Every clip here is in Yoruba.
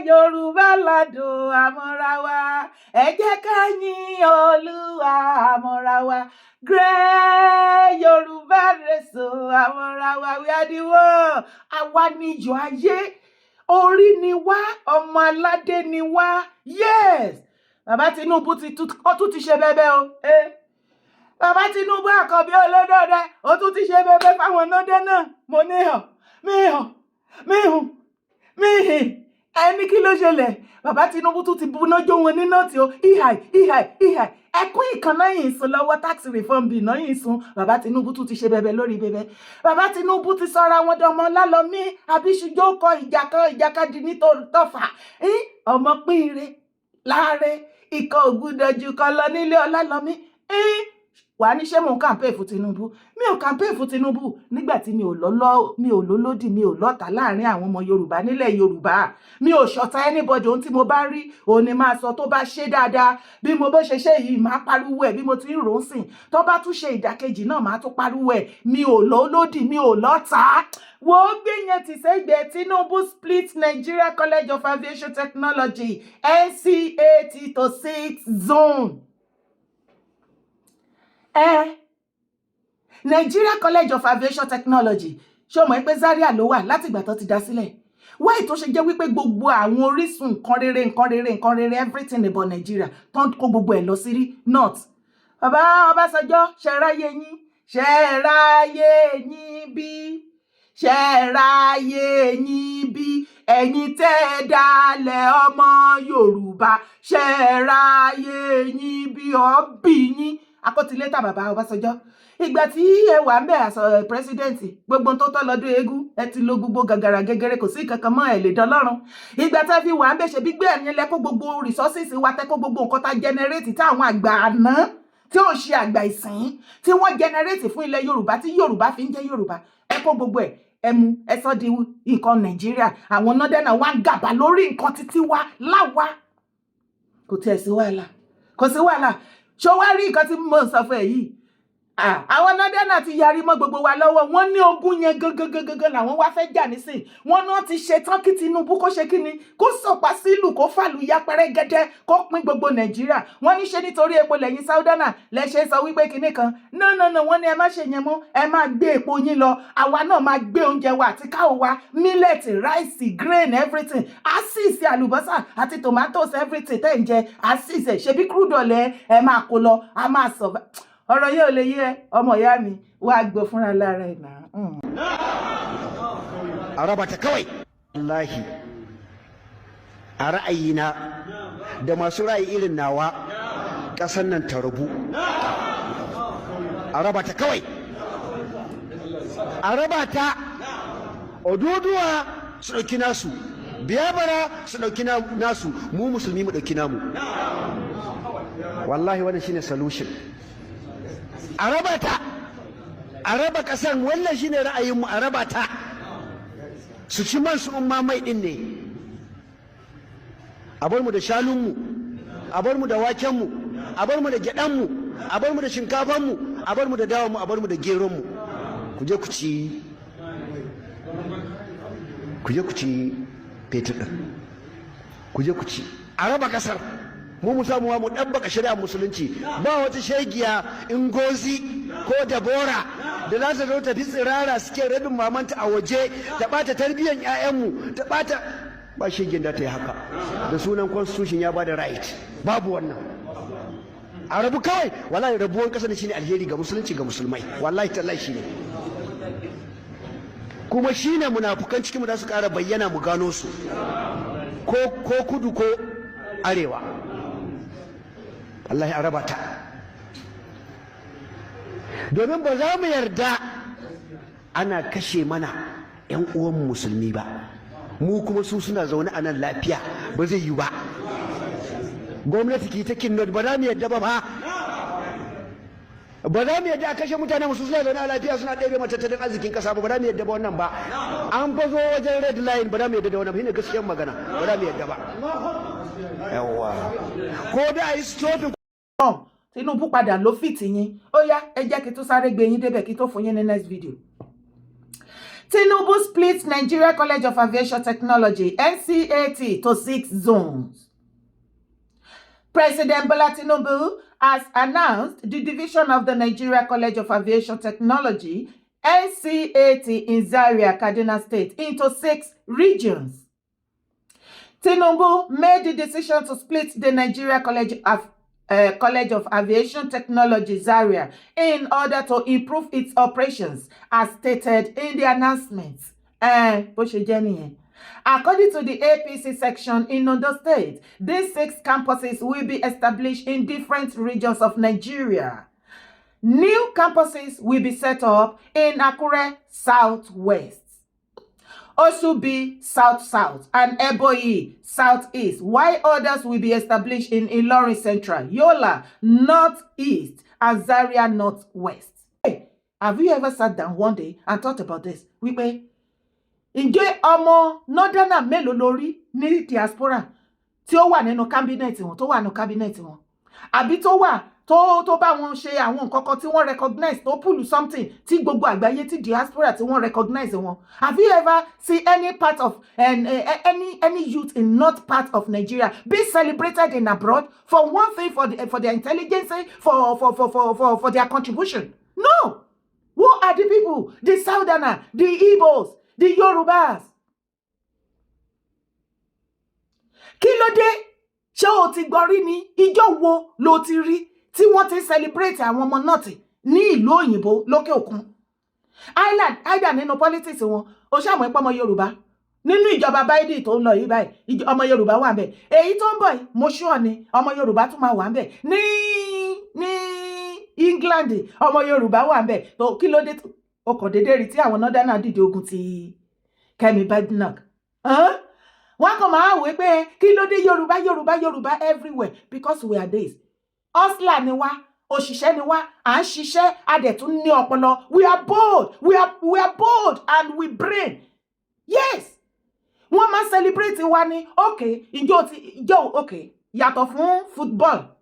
Yorùbá ládùn àmọ́ra wa, ẹ jẹ́ ká yìn Olúwa àmọ́ra wa. Great Yorùbá nation àmọ́ra wa, we are the world. Àwa ni iyọ̀ ayé, orí ni wá, ọmọ aládé ni wá. Yes, bàbá Tinubu tún ti ṣe bẹ́bẹ́ o. Bàbá Tinubu àkọ́bí olódòdó, ó tún ti ṣe bẹ́bẹ́ fáwọn ọ̀nàdé náà. Mo ní hàn. Ẹni kí ló ṣẹlẹ̀? Bàbá Tinubu tún ti buná jó wọn nínú tí ó ìhàì. Ẹkún ìkànnà yìí sùn lọ́wọ́ tax reform bill náà yìí sùn. Bàbá Tinubu tún ti ṣe bẹ̀bẹ̀ lórí bẹ̀bẹ̀. Bàbá Tinubu ti sọra wọn dọmọ lálọ́mí àbíṣùjó kọ ìjàkadì nítòótọ́fà. Ọmọ pínre láre ikọ̀ ògùdọ̀jù kan lọ nílé ọlálọ́mí. Wà ní ṣé mò ń campaign fún Tinubu? Mi ò campaign fún Tinubu nígbà tí mi ò lólódì, mi ò lọ́tà láàrin àwọn ọmọ Yorùbá nílẹ̀ Yorùbá. Mi ò ṣọ̀tá anybody, ohun tí mo bá rí òun ni máa sọ. Tó bá ṣe dáadáa bí mo bó ṣe ṣe yìí máa pariwo ẹ̀ bí mo ti ń rò ó sìn. Tó bá tún ṣe ìdàkejì náà máa tún pariwo ẹ̀. Mi ò lólódì, mi ò lọ́tà. Wo gbé yẹn ti sẹ́gbẹ̀ẹ́ Tinubu split Nigeria College of Aviation Technology NCAT to 6 zone. Nigeria College of Aviation Technology ṣé o mọ̀ pé Zaria ló wà láti ìgbà tó ti dá sílẹ̀. Why tó ṣe jẹ́ wípé gbogbo àwọn orísun nǹkan rere everything about Nigeria tó ń kó gbogbo ẹ̀ lọ sí north. Bàbá Ọbásanjọ́ ṣẹ̀ráyé yín bí ẹ̀yin tẹ́ ẹ dalẹ̀ ọmọ Yorùbá ṣẹ̀ráyé yín bí ọ̀bí yín. Akọ́tilétà bàbá Ọbásanjọ́ ìgbà tí ẹ wà ń bẹ̀ àṣọ pírẹsidẹ́ǹtì gbogbo tó tọ́ lọ́dún eégún ẹ ti lo gbogbo gàgàrà gẹ́gẹ́rẹ́ kò sí kankan mọ́ ẹ̀ lè dọ́lọ́run. Ìgbà tẹ́ fi wà ń bẹ̀ ṣe bí gbé ẹ̀yìn lẹ́kọ́ gbogbo resources wa tẹ́kọ́ gbogbo nǹkan tá generate tí àwọn àgbà àná tí ó ṣe àgbà ìsìn tí wọ́n generate fún ilẹ̀ Yorùbá tí Yorùbá fi ń jẹ́ Yorùbá ẹ kó gbogbo ẹ̀ ẹ mú ẹ sọ di nǹkan Nàìjíríà. Àwọn nọ́dẹ́nà wá gàbà lórí nǹkan títí wa láwa. Kò tiẹ̀ sí wàhálà, ṣó wá rí nǹkan tí mo sọ fún ẹ yìí. Àwọn nọ́dẹ́nà ti yarí mọ́ gbogbo wa lọ́wọ́. Wọ́n ní ogun yẹn gangan làwọn wá fẹ́ jà nísìn. Wọ́n náà ti ṣe tán kí Tinubu kó ṣe kí ni kó sọ̀pá sílù kó fàlù ya pẹ́rẹ́gẹ́dẹ́ kó pín gbogbo Nàìjíríà. Wọ́n ní ṣe nítorí epo lẹ́yìn Sáúdánà lẹ́ṣẹ̀ sọ wípé kinní kan. No, wọ́n ní ẹ má ṣe yẹn mọ́, ẹ máa gbé epo yín lọ. Àwa náà máa gbé oúnjẹ wa àti káwọ́ wa, millet, rice, grain, everything. Àṣìṣe àlùbọ́sà àti tomatoes everything tẹ́ ń jẹ. Àṣìṣe ṣebí crude oil ẹ máa kó lọ, a máa sọ. Ọ̀rọ̀ yóò lè yé ọmọ ìyá mi wá gbọ́ fúnra lára ẹ̀ náà. Araba ta kawai. Wallahi a ra'ayina da masu ra'ayi irin nawa ƙasar nan ta rabu. Araba ta kawai. Araba ta Oduduwa su ɗauki nasu, Biyabara su ɗauki nasu, mu musulmi mu ɗauki namu. Wallahi wannan shine solution. A raba ta, a raba ƙasar, wannan shine ra'ayinmu, a raba ta. Su ci man su umma mai ɗin ne. A bar mu da shanunmu, a bar mu da wakenmu, a bar mu da gyaɗanmu, a bar mu da shinkafanmu, a bar mu da dawanmu, a bar mu da geronmu. Ku je ku ci fetur ɗin. Ku je ku ci. A raba ƙasar. Mu samu mu ɗabbaka shari'a musulunci. Ba wata shegiya Ngozi ko Dabora da za ta zo tafi tsirara suke rabin mamanta a waje ta ɓata tarbiyyar 'ya'yanmu ta ɓata ba shegin da ta yi haka da sunan constitution ya bada right. Babu wannan. A rabu kawai. Wallahi rabuwan ƙasa shine alheri ga musulunci ga musulmai. Wallahi tallahi shine. Kuma shine munafukan cikin mu da su ƙara bayyana mu gano su. Ko kudu ko arewa. Allah ya raba ta. Domin ba za mu yarda ana kashe mana 'yan uwan musulmi ba. Mu kuma su suna zaune a nan lafiya ba zai yi ba. Gwamnati ki ta kinnot ba za mu yarda ba. Ba za mu yarda a kashe mutane musu suna zaune a lafiya suna ɗebe mata tattalin arzikin ƙasa ba za mu yarda ba wannan ba. An fa zo wajen red line ba za mu yarda da wannan ba. Shine gaskiyar magana ba za mu yarda ba. Yawwa. Ko da a yi stopping. Tinubu padà ló fìtì yín. Ó yá ẹ jẹ́ kí tó sáré gbé yín débẹ̀ kí tó fún yín ní next video. Tinubu splits Nigeria College of Aviation Technology, NCAT, to 6 zones. President Bola Tinubu has announced the division of the Nigeria College of Aviation Technology, NCAT, in Zaria, Kaduna State, into 6 regions. Tinubu made the decision to split the Nigeria College of Aviation Technology, Zaria, in order to improve its operations, as stated in the announcement. According to the APC section in Ondo State, these 6 campuses will be established in different regions of Nigeria. New campuses will be set up in Akure Southwest, Osubi South-South, and Eboyi Southeast, while others will be established in Ilorin Central, Yola Northeast, and Zaria Northwest. Hey, have you ever sat down one day and thought about this? Wípé, ǹjẹ́ ọmọ Northerner mélòó lórí ní diaspora tí ó wà nínú cabinet wọn, tó wà nínú cabinet wọn, àbí tó wà tó bá wọn ṣe àwọn nǹkan kan tí wọ́n recognize, tó pull something tí gbogbo àgbáyé tí diaspora tí wọ́n recognize wọn? Have you ever seen any part of any youth in north part of Nigeria be celebrated in abroad for one thing, for their intelligence, for their contribution? No. Who are the people? The Southerner, the Igbos, the Yorubas. Kí ló dé? Ṣé o ti gbọ́ rí ni? Ìjọ́ wo lo ti rí tí wọ́n ti celebrate àwọn ọmọ nọ́ọ̀tì ní ìlú òyìnbó lókè òkun? Either nínú politics wọn, o ṣàmọ̀ pé ọmọ Yorùbá nínú ìjọba Biden tó ń lọ yìí báyìí, ọmọ Yorùbá wà ńbẹ̀. Èyí tó ń bọ̀ yìí, mo sure ni ọmọ Yorùbá tún máa wà ńbẹ̀. Ní England, ọmọ Yorùbá wà ńbẹ̀. Tó kí ló dé o kò dédé rí tí àwọn Northerner dìde ogun ti Kemi Badenoch? Wọ́n kàn máa wò pé kí ló dé Yorùbá everywhere, because we are this. Hustler ni wá, òṣìṣẹ́ ni wá, à ń ṣiṣẹ́, a dẹ̀ tún ní ọpọlọ. We are bold, we are bold and we brain. Yes. Wọ́n máa celebrate wa ni, okay, okay, yàtọ̀ fún football.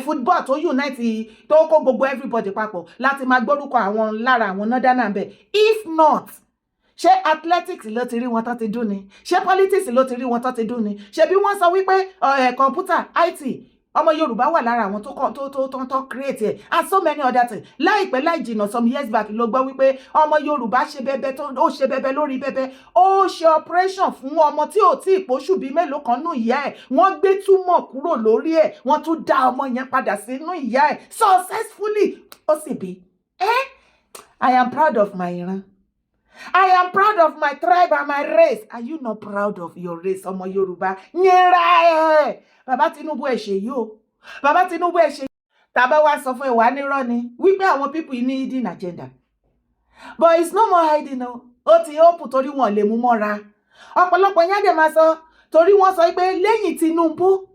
Football tó unite, tó kó gbogbo everybody papọ̀ láti máa gbórúkọ àwọn lára àwọn Northerner ńbẹ̀. If not, ṣé athletics ló ti rí wọn tán ti dún ni? Ṣé politics ló ti rí wọn tán ti dún ni? Ṣé bí wọ́n sọ wípé computer, IT, ọmọ Yorùbá wà lára àwọn tó create ẹ̀, and so many other things. Láìpẹ́ láì jìnnà, some years back ló gbọ́ wípé ọmọ Yorùbá ṣe bẹbẹ lórí bẹbẹ, ó ṣe operation fún ọmọ tí ò tí ìpóṣù bíi mélòó kan nú ìyá ẹ̀, wọ́n gbé túmọ̀ kúrò lórí ẹ̀, wọ́n tún dá ọmọ yẹn padà sínú ìyá ẹ̀ successfully. Ó sì bí. I am proud of my ìran. I am proud of my tribe and my race. Are you not proud of your race, ọmọ Yorùbá? Nyera ẹ̀. Bàbá Tinubu ẹ ṣe yìí o. Bàbá Tinubu ẹ ṣe yìí. Tàbá wá sọ fún ìwà nírọ́ ni wípé àwọn people ní hidden agenda. But it's no more hiding o. Ó ti hope torí wọn lè mú mọ́ra. Ọ̀pọ̀lọpọ̀ yẹn dẹ̀ máa sọ torí wọ́n sọ pé lẹ́yìn Tinubu,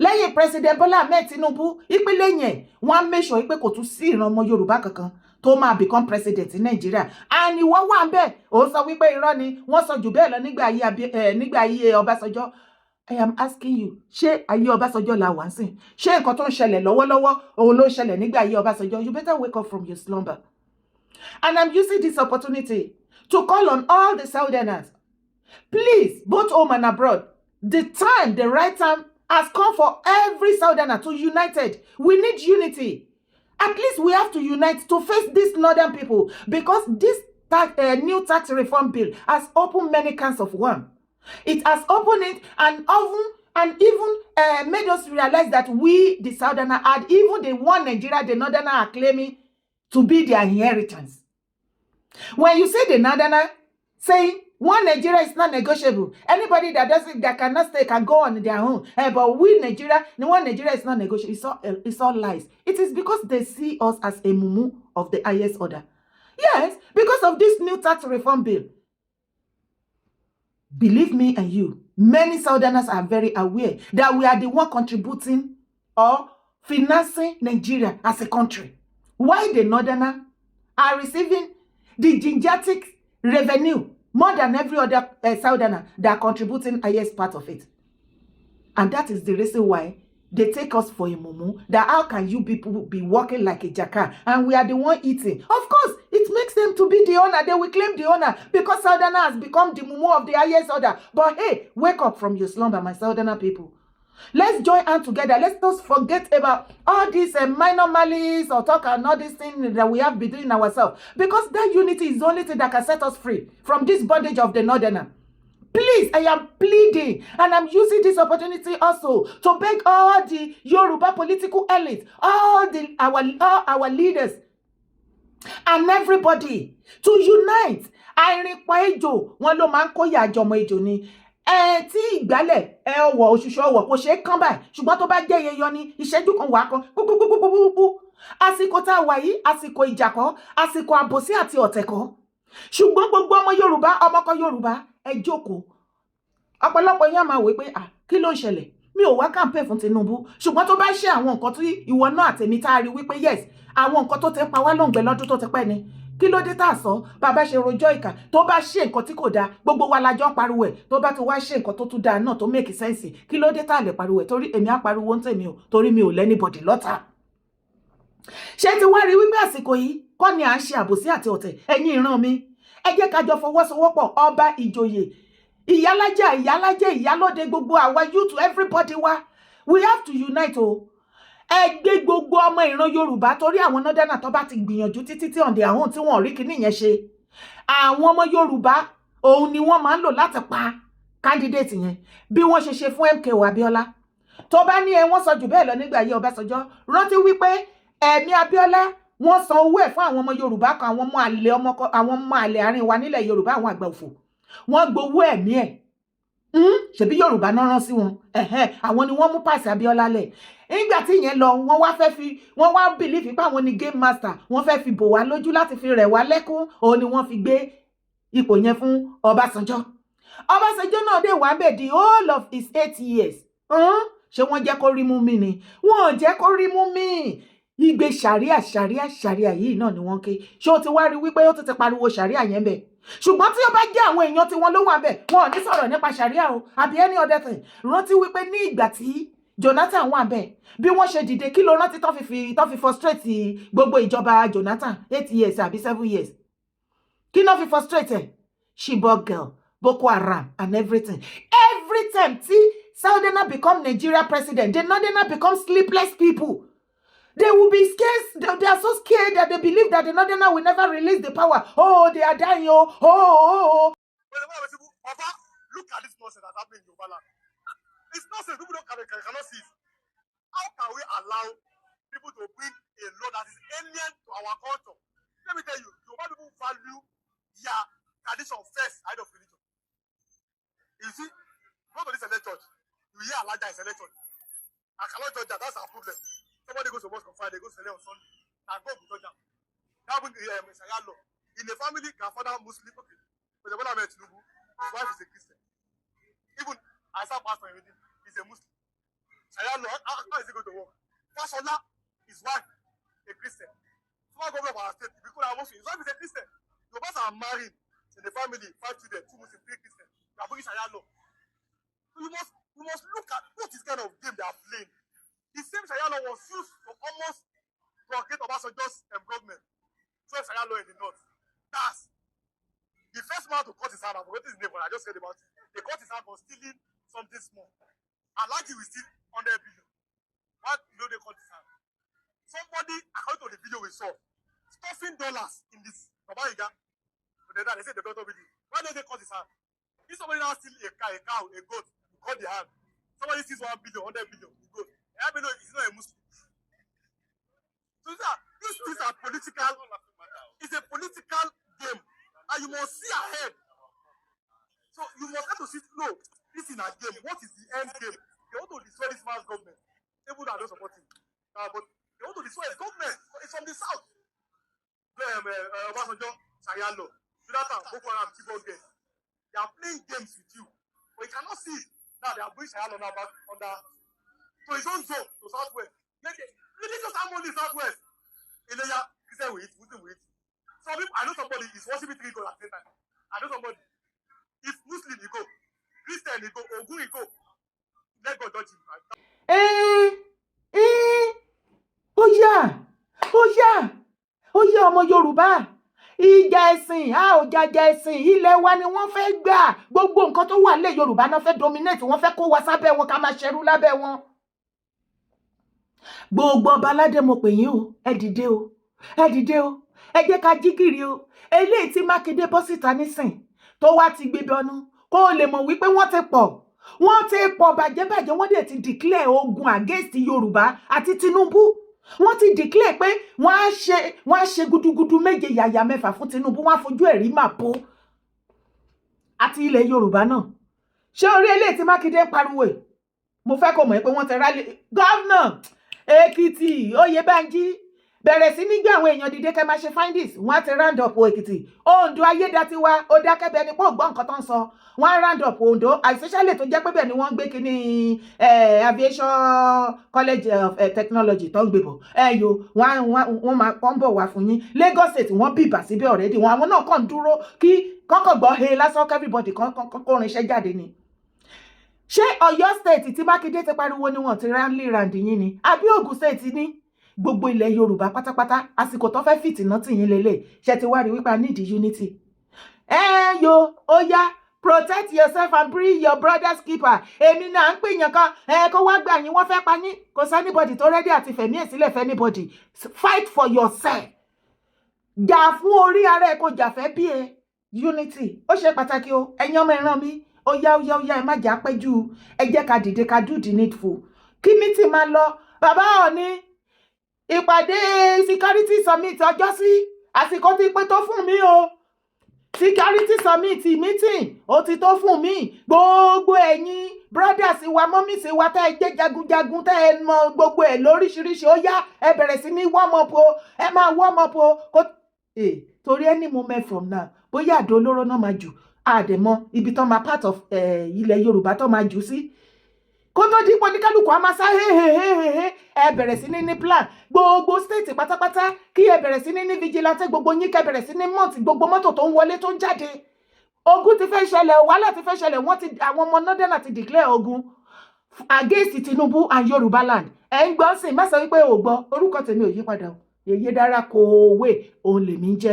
lẹ́yìn President Bola Ahmed Tinubu, ìpè lẹ́yìn ẹ̀ wọ́n make sure pé kò tún sí ìran ọmọ Yorùbá kankan tó máa become president in Nigeria. And ìwọ wà ńbẹ̀, ó sọ wípé irọ́ ni, wọ́n sọ jù bẹ́ẹ̀ lọ nígbà ayé Ọbásanjọ́. I am asking you, ṣé ayé Ọbásanjọ́ la wà ńsìn? Ṣé nǹkan tó ń ṣẹlẹ̀ lọ́wọ́lọ́wọ́ òun ló ṣẹlẹ̀ nígbà ayé Ọbásanjọ́? You better wake up from your slumber. And I'm using this opportunity to call on all the Southerners. Please, both home and abroad, the right time has come for every Southerner to unite. We need unity. At least we have to unite to face these northern people, because this new tax reform bill has opened many cans of worms. It has opened it and even made us realize that we, the Southerner, and even the one Nigeria, the Northerner, are claiming to be their inheritance. When you say the Northerner saying one Nigeria is not negotiable, anybody that cannot stay can go on their own. But we Nigeria, the one Nigeria is not negotiable. It's all lies. It is because they see us as a mumu of the highest order. Yes, because of this new tax reform bill. Believe me and you, many Southerners are very aware that we are the one contributing or financing Nigeria as a country. While the Northerners are receiving the gigantic revenue more than every other Southerner that are contributing highest part of it. And that is the reason why they take us for a mumu, that how can you people be working like a jackal and we are the one eating? Of course, it it makes them to be the owner. They will claim the owner because Southerner has become the mumu of the highest order. But hey, wake up from your slumber, my Southerner people. Let's join hands together. Let's not forget about all these minor malice or talk and all these things that we have between ourselves. Because that unity is the only thing that can set us free from this bondage of the Northerner. Please, I am pleading, and I'm using this opportunity also to beg all the Yoruba political elite, all our leaders, and everybody to unite. Àìrìnpa ejò wọn ló máa ń kó ìyà jọmọ ejò ni. Tí ìgbálẹ̀ ọwọ́ òṣùṣọ́ ọwọ́ kò ṣeé kán báyìí, ṣùgbọ́n tó bá jẹ́ yẹyọ ní ìṣẹ́jú kan wà kan púpúpúpúpú. Àsìkò tá a wà yìí, àsìkò ìjà kọ́, àsìkò àbòsí àti ọ̀tẹ̀ kọ́. Ṣùgbọ́n gbogbo ọmọ Yorùbá, ọmọkọ Yorùbá, ẹ jókòó. Ọ̀pọ̀lọpọ̀ yẹn máa wí pé kí ló ń ṣẹlẹ̀? Mi ò wá campaign fún Tinubu, ṣùgbọ́n tó bá ṣe àwọn nǹkan tí ìwọ náà àtẹ̀mí tá a rí wípé yes, àwọn nǹkan tó ti ń pa wá lóǹgbẹ lọ́dún tó ti pẹ́ ni. Kí ló dé tá a sọ? Bàbá ṣe rojọ́ ìkà, tó bá ṣe nǹkan tí kò dáa, gbogbo wa la jọ ń pariwo ẹ̀. Tó bá ti wá ṣe nǹkan tó tún dáa náà tó make sense, kí ló dé tá a lè pariwo ẹ̀? Torí èmi á pariwo ń tèmi o, torí mi ò lẹ́nibọ̀dì lọ́tà. Ṣé ti wá rí wípé àsìkò yìí kọ́ ni à ń ṣe àbòsí àti ọ̀tẹ̀? Ẹ̀yin ìran mi, ẹ jẹ́ ká jọ fọwọ́sowọ́pọ̀, ọba, ìjòyè, ìyálájà, ìyálóde, gbogbo àwa youth, everybody wa, we have to unite o. Ẹ gbé gbogbo ọmọ ìran Yorùbá, torí àwọn Northerner tó bá ti gbìyànjú títí tí on their own tí wọ́n rí kíní yẹn ṣe. Àwọn ọmọ Yorùbá òun ni wọ́n máa ń lò láti pa candidate yẹn, bí wọ́n ṣe fún MKO Abiola. Tó bá ní wọ́n sọ jù bẹ́ẹ̀ lọ nígbà ayé Ọbásanjọ́, rántí wípé ẹ̀mí Abiola wọ́n san owó ẹ̀ fún àwọn ọmọ Yorùbá kan, àwọn ọmọ àlè àárín wa nílẹ̀ Yorùbá, àwọn àgbà òfò. Wọ́n gbowó ẹ̀mí ẹ̀. Ṣebí Yorùbá náà rán sí wọn. Àwọn ni wọ́n mú pàṣẹ Abiola lẹ̀. Nígbà tí ìyẹn lọ, wọ́n wá believe pé àwọn ni game master. Wọ́n fẹ́ fi bò wá lójú láti fi rẹ̀ wá lẹ́kún. Òun ni wọ́n fi gbé ipò yẹn fún Ọbásanjọ́. Ọbásanjọ́ náà dé wà bẹ̀ the whole of his 8 years. Ṣé wọ́n jẹ́ kó rí mú mi ni? Wọ́n jẹ́ kó rí mú mi. Igbe ṣàríà yìí náà ni wọ́n ké. Ṣé o ti wá rí wípé ó ti pariwo ṣàríà yẹn bẹ̀? Ṣùgbọ́n tí ó bá jẹ́ àwọn èèyàn tí wọ́n ló wà bẹ̀, wọn ò ní sọ̀rọ̀ nípa ṣàríà o, àbí any other thing. Rántí wípé ní ìgbà tí Jonathan wà bẹ̀, bí wọ́n ṣe dìde, kí ló rántí tó fi frustrate gbogbo ìjọba Jonathan 8 years àbí 7 years? Kí ló fi frustrate ẹ̀? Chibok girl, Boko Haram and everything. Every time tí Southerner become Nigeria president, the Northerner become sleepless people. They will be scared. They are so scared that they believe that the Northerner will never release the power. Oh, they are dying. Oh. Papa, look at this nonsense that's happening in Yoruba land. It's nonsense. People cannot see it. How can we allow people to bring a law that is alien to our culture? Let me tell you, Yoruba people value their tradition first ahead of religion. You see, go to this elect church, you hear Alaja is elect church. I cannot judge that. That's our problem. Somebody goes to mosque on Friday, goes to on Sunday. Now go to judge them. Now bring Messiah law. In the family, grandfather Muslim, okay. But the one I met Tinubu, his wife is a Christian. Even I saw pastor in him, he's a Muslim. Messiah law, how is he going to work? Pastor Allah, his wife, a Christian. Former governor of our state, because I'm Muslim, his wife is a Christian. The boys are married in the family, 5 children, 2 Muslims, 3 Christians. They are bringing Sharia law. So you must look at what is kind of game they are playing. The same Sharia law was used to almost blockade Obasanjo's government. So Sharia law in the north. That's the first man to cut his hand. I forgot his name, but I just heard about it. They cut his hand for stealing something small. And Lati will steal 100 billion. Why they cut his hand? Somebody, according to the video we saw, stuffing dollars in this. They said the doctor video. Why did they cut his hand? If somebody now steal a cow, a goat, you cut the hand. Somebody steals 1 billion, 100 billion, you go. Is not a Muslim. So these things are political. It's a political game. And you must see ahead. So you must have to see, no, this is a game. What is the end game? They want to destroy this man's government. Even though I don't support him. But they want to destroy his government. It's from the south. Obasanjo, Sayalo, Jonathan, Boko Haram, Chibok girls. They are playing games with you. But you cannot see it. Now they are bringing Sayalo now back under to his own zone, to southwest. Religious harmony southwest. Eleya, Christian with it, Muslim with it. Some people, I know somebody is worshiping 3 gods at the same time. I know somebody. If Muslim, you go. Christian, you go. Ogun, you go. Let God judge him. Ó yá ọmọ Yorùbá, ìjà ẹ̀sìn a ò jàjà ẹ̀sìn ilẹ̀ wa ni wọ́n fẹ́ gbà gbogbo nǹkan tó wà lẹ̀ Yorùbá náà fẹ́ dominate wọ́n fẹ́ kó wa sábẹ́ wọn ká máa ṣẹrú lábẹ́ wọn. Gbogbo ọba aládé mo pè yín o ẹ dìde o ẹ dìde o ẹ jẹ́ ká jí gìrì o eléyìí tí Mákindé bọ́ síta nísìn tó wá ti gbé bọnú kó o lè mọ̀ wípé wọ́n ti pọ̀ bàjẹ́bàjẹ́ wọ́n dẹ̀ ti declare ogun against Yorùbá àti Tinubu wọ́n ti declare pé wọ́n á ṣe gudugudu méje yàyà mẹ́fà fún Tinubu wọ́n á fojú ẹ̀rí màpó àti ilẹ̀ Yorùbá náà ṣé orí eléyìí tí Mákindé ń pariwo ẹ̀ mo fẹ́ kó mọ̀ pé wọ́n ti rálé gọ́vnà Èkìtì Oyèbánjí bẹ̀rẹ̀ sí ní gbé àwọn èèyàn dìde kẹ́ máa ṣe findings wọ́n á ti round up Èkìtì Oǹdó Ayédatiwa ó dákẹ́ bẹ́ẹ̀ ni pé ó gbọ́ nǹkan tó ń sọ wọ́n á round up Oǹdó especially tó jẹ́ pé bẹ́ẹ̀ ni wọ́n gbé kíní aviation college of technology tó ń gbé bọ̀ wọ́n máa ń bọ̀ wá fún yín Lagos State wọ́n bìbà síbẹ̀ already àwọn náà kàn dúró kí kọ́kọ́ gbọ́ he lásán everybody kan rinṣẹ́ jáde ni. Ṣé Ọ̀yọ́ State tí Mákindé ti pariwo ni wọ́n ti rally round yín ni àbí Ògùn State ní gbogbo ilẹ̀ Yorùbá pátápátá àsìkò tó fẹ́ fìtìná tì yín lélẹ̀ ṣe ti wá rí wípé I need unity. Ó yá protect yourself and be your brother's keeper. Èmi náà ń pèèyàn kan kó wá gbà yín wọ́n fẹ́ pa yín kò sí anybody tó ready àti fẹ̀mí ẹ̀ sílẹ̀ fẹ́ anybody. Fight for yourself. Jà fún orí ara ẹ̀ kó jà fẹ́ bí ẹ unity. Ó ṣe pàtàkì o ẹ̀yin ọmọ ìran mi ó yá ẹ má jà péjú ẹ jẹ́ ká dìde ká do the needful. Kí mítì máa lọ bàbá Ọọ̀ni ìpàdé security summit ọjọ́ sí àsìkò ti pé tó fún mi o security summit meeting ó ti tó fún mi gbogbo ẹ̀yin brothers wa mummies wa tẹ́ ẹ jẹ́ jagunjagun tẹ́ ẹ mọ gbogbo ẹ̀ lóríṣiríṣi ó yá ẹ bẹ̀rẹ̀ sí ní warm up o ẹ máa warm up o torí any moment from now bóyá àdó olóró náà máa jù àdèmọ ibi tó máa part of ilẹ̀ Yorùbá tó máa jù sí kó tó dípò ní kálukú a máa sá ẹ bẹ̀rẹ̀ sí ní plan gbogbo state pátápátá kí ẹ bẹ̀rẹ̀ sí ní vigilante gbogbo yín kẹ́ bẹ̀rẹ̀ sí ní mọ́ọ̀tì gbogbo mọ́tò tó ń wọlé tó ń jáde ogun ti fẹ́ ṣẹlẹ̀ wàhálà ti fẹ́ ṣẹlẹ̀ àwọn ọmọ northern ti declare ogun against Tinubu and Yorùbá land ẹ̀ ń gbọ́ sí má sọ wípé ò gbọ́ orúkọ tèmi ò yí padà o Yèyé Dára Kòwé òun lèmi ń jẹ́.